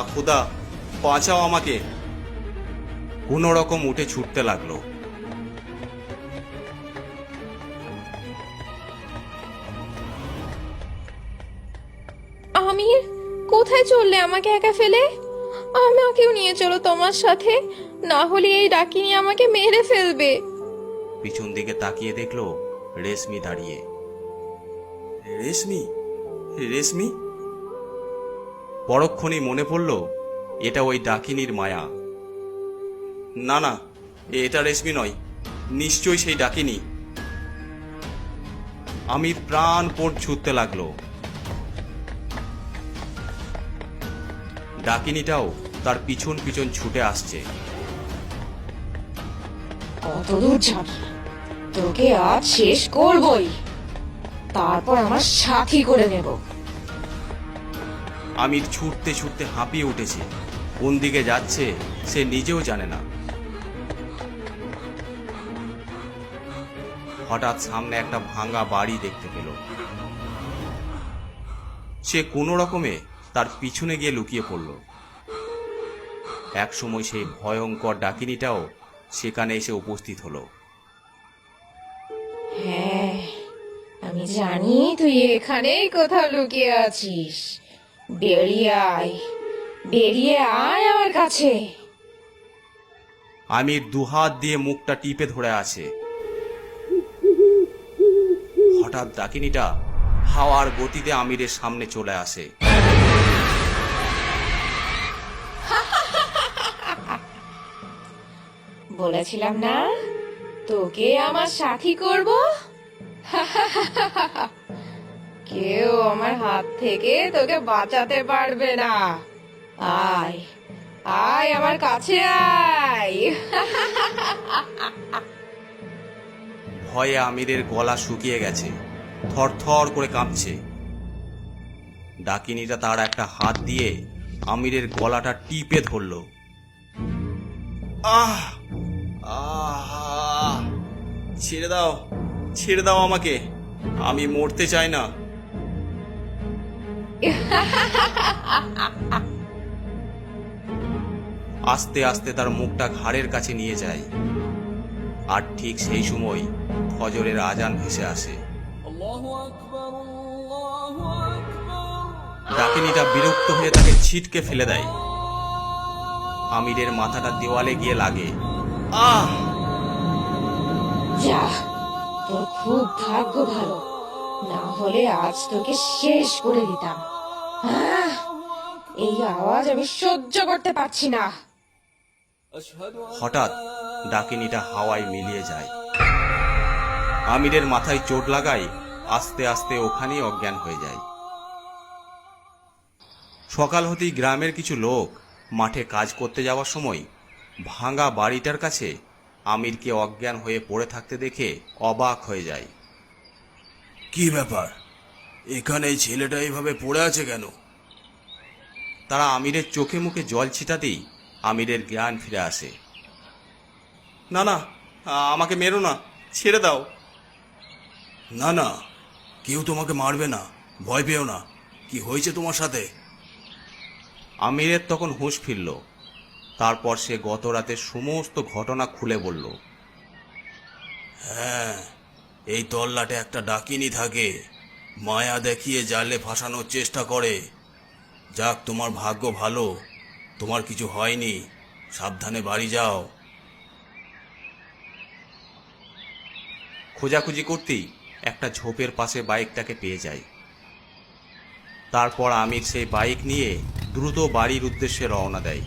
খুদা, বাঁচাও আমাকে। কোনো রকম উঠে ছুটতে লাগলো। আমির, কোথায় চললে আমাকে একা ফেলে? আমাকেও নিয়ে চলো তোমার সাথে, না হলে এই ডাকিনী আমাকে মেরে ফেলবে। পিছন দিকে তাকিয়ে দেখলো রেশমি দাঁড়িয়ে। রেশমি, রেশমি। পরক্ষণেই মনে পড়ল এটা ওই ডাকিনীর মায়া। না না, এটা রেশমি নয়, নিশ্চয়ই সেই ডাকিনী। আমির প্রাণপণ ছুটতে লাগলো। ডাকিনীটাও তার পিছন পিছন ছুটে আসছে। কতদূর যাবি? তোকে আজ শেষ করবই, তারপর আমার সাথী করে নেব। আমির ছুটতে ছুটতে হাঁপিয়ে উঠেছে। কোন দিকে যাচ্ছে সে নিজেও জানে না। হঠাৎ সামনে একটা ভাঙা বাড়ি দেখতে পেল। সে কোনো রকমে তার পিছনে গিয়ে লুকিয়ে পড়ল। একসময় সেই ভয়ঙ্কর ডাকিনীটাও সেখানে এসে উপস্থিত হলো। হ্যাঁ, আমি জানি তুই এখানেই কোথাও লুকিয়ে আছিস। বেরিয়ে আয়, বেরিয়ে আয় আমার কাছে। আমির দুহাত দিয়ে মুখটা টিপে ধরে আছে। হঠাৎ ডাকিনীটা হাওয়ার গতিতে আমিরের সামনে চলে আসে। বলেছিলাম না তোকে আমার সাথী করব। কেউ আমার হাত থেকে তোকে বাঁচাতে পারবে না। আয়, আয় আমার কাছে আয়। ভয়ে আমিরের গলা শুকিয়ে গেছে, থরথর করে কাঁপছে। ডাকিনীটা তার একটা হাত দিয়ে আমিরের গলাটা টিপে ধরল। আহ আহ, ছেড়ে দাও, ছেড়ে দাও আমাকে, আমি মরতে চাই না। আস্তে আস্তে তার মুখটা ঘাড়ের কাছে নিয়ে যায়। আর ঠিক সেই সময় ফজরের আজান ভেসে আসে। ডাকিনীটা বিরক্ত হয়ে তাকে ছিটকে ফেলে দেয়। আমিরের মাথাটা দেওয়ালে গিয়ে লাগে। আহ! যা, তোর খুব ভাগ্য ভালো, না হলে আজ তোকে শেষ করে দিতাম। আহ! এই আওয়াজ আমি সহ্য করতে পারছি না। হঠাৎ ডাকিনীটা হাওয়ায় মিলিয়ে যায়। আমিরের মাথায় চোট লাগায় আস্তে আস্তে ওখানেই অজ্ঞান হয়ে যায়। সকাল হতেই গ্রামের কিছু লোক মাঠে কাজ করতে যাওয়ার সময় ভাঙা বাড়িটার কাছে আমিরকে অজ্ঞান হয়ে পড়ে থাকতে দেখে অবাক হয়ে যায়। কি ব্যাপার, এখানে এই ছেলেটা এইভাবে পড়ে আছে কেন? তারা আমিরের চোখে মুখে জল ছিটাতেই আমিরের জ্ঞান ফিরে আসে। না না, আমাকে মেরো না, ছেড়ে দাও। না না, কেউ তোমাকে মারবে না, ভয় পেও না। কি হয়েছে তোমার সাথে? আমিরের তখন হুঁশ ফিরল। তারপর সে গত রাতের সমস্ত ঘটনা খুলে বলল। হ্যাঁ, এই তল্লাটে একটা ডাকিনী থাকে, মায়া দেখিয়ে জালে ফাঁসানোর চেষ্টা করে। যাক, তোমার ভাগ্য ভালো, তোমার কিছু হয়নি, সাবধানে বাড়ি যাও। খোঁজাখুঁজি করতেই একটা ঝোপের পাশে বাইকটাকে পেয়ে যায়। তারপর আমির সেই বাইক নিয়ে দ্রুত বাড়ির উদ্দেশ্যে রওনা দেয়।